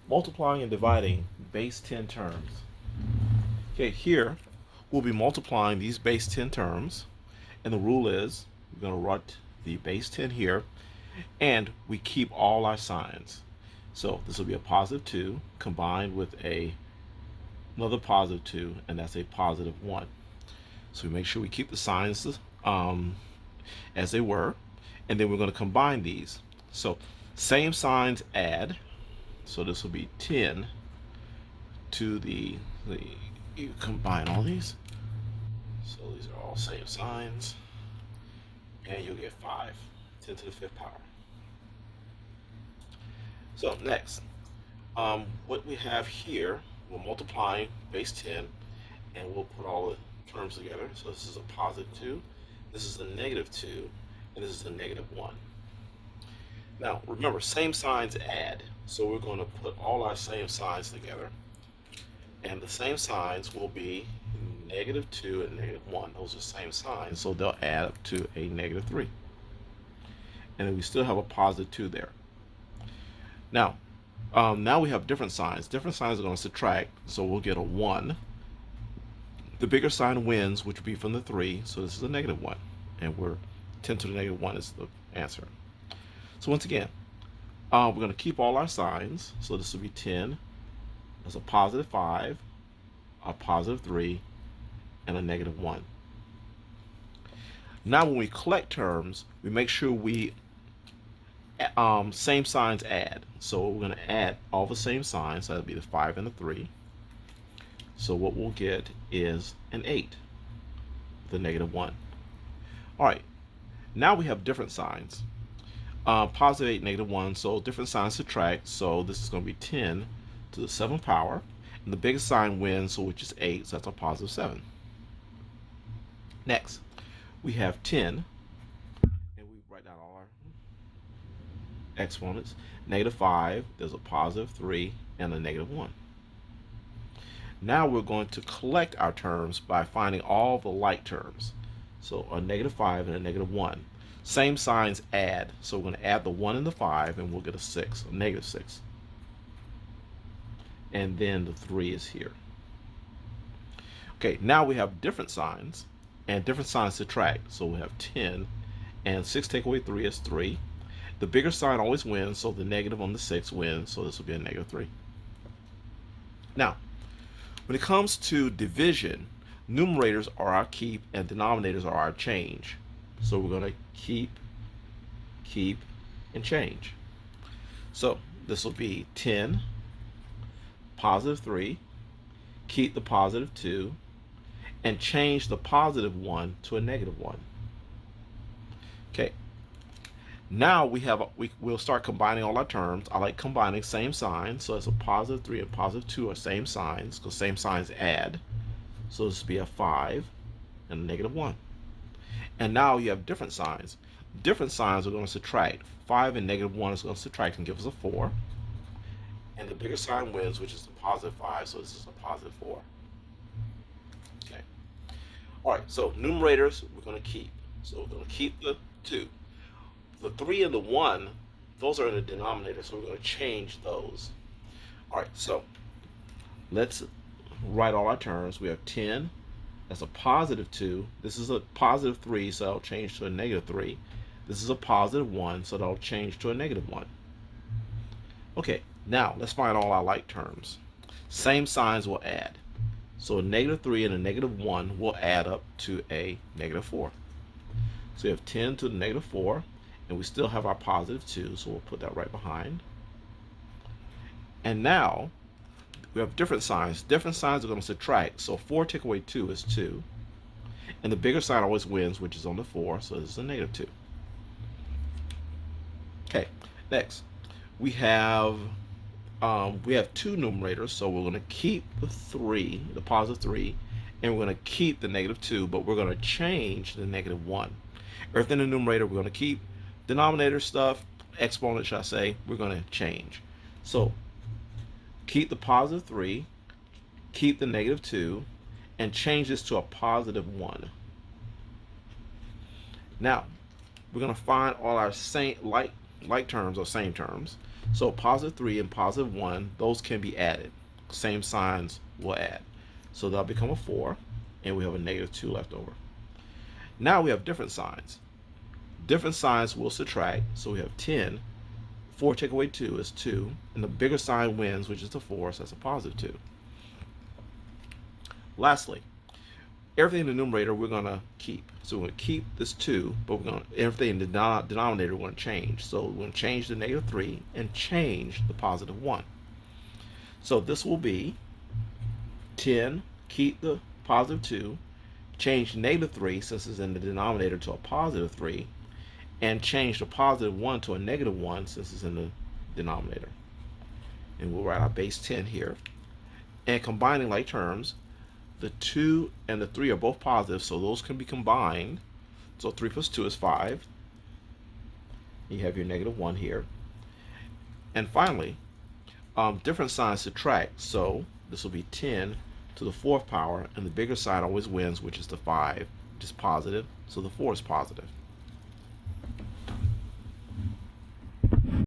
multiplying and dividing base 10 terms. Okay, here we'll be multiplying these base 10 terms, and the rule is we're going to write the base 10 here, and we keep all our signs. So this will be a positive 2 combined with another positive 2, and that's a positive 1. So we make sure we keep the signs as they were, and then we're going to combine these. So same signs add, so this will be 10 to you combine all these. So these are all same signs, and you'll get 5, 10 to the 5th power. So next, what we have here, we're multiplying base 10, and we'll put all the terms together. So this is a positive 2, this is a negative 2, and this is a negative 1. Now remember, same signs add, so we're going to put all our same signs together, and the same signs will be negative 2 and negative 1. Those are same signs, so they'll add up to a negative 3. And then we still have a positive 2 there. Now, now we have different signs. Different signs are going to subtract, so we'll get a 1. The bigger sign wins, which would be from the 3, so this is a negative 1. And we're 10 to the negative 1 is the answer. So once again, we're going to keep all our signs. So this will be 10. That's a positive 5, a positive 3, and a negative 1. Now when we collect terms, we make sure we same signs add. So we're going to add all the same signs. So that'll be the 5 and the 3. So what we'll get is an 8 with a negative 1. All right, now we have different signs. Positive 8, negative 1, so different signs subtract. So this is going to be 10 to the 7th power, and the biggest sign wins, so which is 8, so that's a positive 7. Next, we have 10, and we write down all our exponents. Negative 5, there's a positive 3, and a negative 1. Now we're going to collect our terms by finding all the like terms. So a negative 5 and a negative 1. Same signs add, so we're going to add the 1 and the 5, and we'll get a 6, a negative 6. And then the 3 is here. Okay, now we have different signs, and different signs subtract. So we have 10, and 6 take away 3 is 3. The bigger sign always wins, so the negative on the 6 wins, so this will be a negative 3. Now, when it comes to division, numerators are our keep, and denominators are our change. So we're going to keep, and change. So this will be 10, positive 3, keep the positive 2, and change the positive 1 to a negative 1. Okay. Now we'll start combining all our terms. I like combining same signs, so it's a positive 3 and positive 2 are same signs, because same signs add. So this will be a 5 and a negative 1. And now you have different signs. Different signs are going to subtract. 5 and negative 1 is going to subtract and give us a 4. And the bigger sign wins, which is the positive 5, so this is a positive 4. Okay. All right, so numerators we're going to keep. So we're going to keep the 2. The 3 and the 1, those are in the denominator, so we're going to change those. All right, so let's write all our terms. We have 10. That's a positive 2. This is a positive 3, so I'll change to a negative 3. This is a positive 1, so that'll change to a negative 1. Okay, now let's find all our like terms. Same signs will add. So a negative 3 and a negative 1 will add up to a negative 4. So we have 10 to the negative 4, and we still have our positive 2, so we'll put that right behind. And now we have different signs. Different signs are going to subtract. So 4 take away 2 is 2. And the bigger sign always wins, which is on the 4, so this is a negative 2. Okay, next. We have 2 numerators, so we're going to keep the 3, the positive 3, and we're going to keep the negative 2, but we're going to change the negative 1. Everything in the numerator we're going to keep. Denominator stuff, exponent should I say, we're going to change. So keep the positive 3, keep the negative 2, and change this to a positive 1. Now, we're going to find all our same like terms or same terms. So positive 3 and positive 1, those can be added. Same signs will add. So that'll become a 4, and we have a negative 2 left over. Now we have different signs. Different signs will subtract, so we have 10. 4 take away 2 is 2, and the bigger sign wins, which is the 4, so that's a positive 2. Lastly, everything in the numerator we're going to keep. So we're going to keep this 2, but everything in the denominator we're going to change. So we're going to change the negative 3 and change the positive 1. So this will be 10, keep the positive 2, change negative 3, since it's in the denominator, to a positive 3, and change the positive 1 to a negative 1, since it's in the denominator. And we'll write our base 10 here. And combining like terms, the 2 and the 3 are both positive, so those can be combined. So 3 plus 2 is 5. You have your negative 1 here. And finally, different signs subtract. So this will be 10 to the 4th power, and the bigger side always wins, which is the 5, which is positive. So the 4 is positive.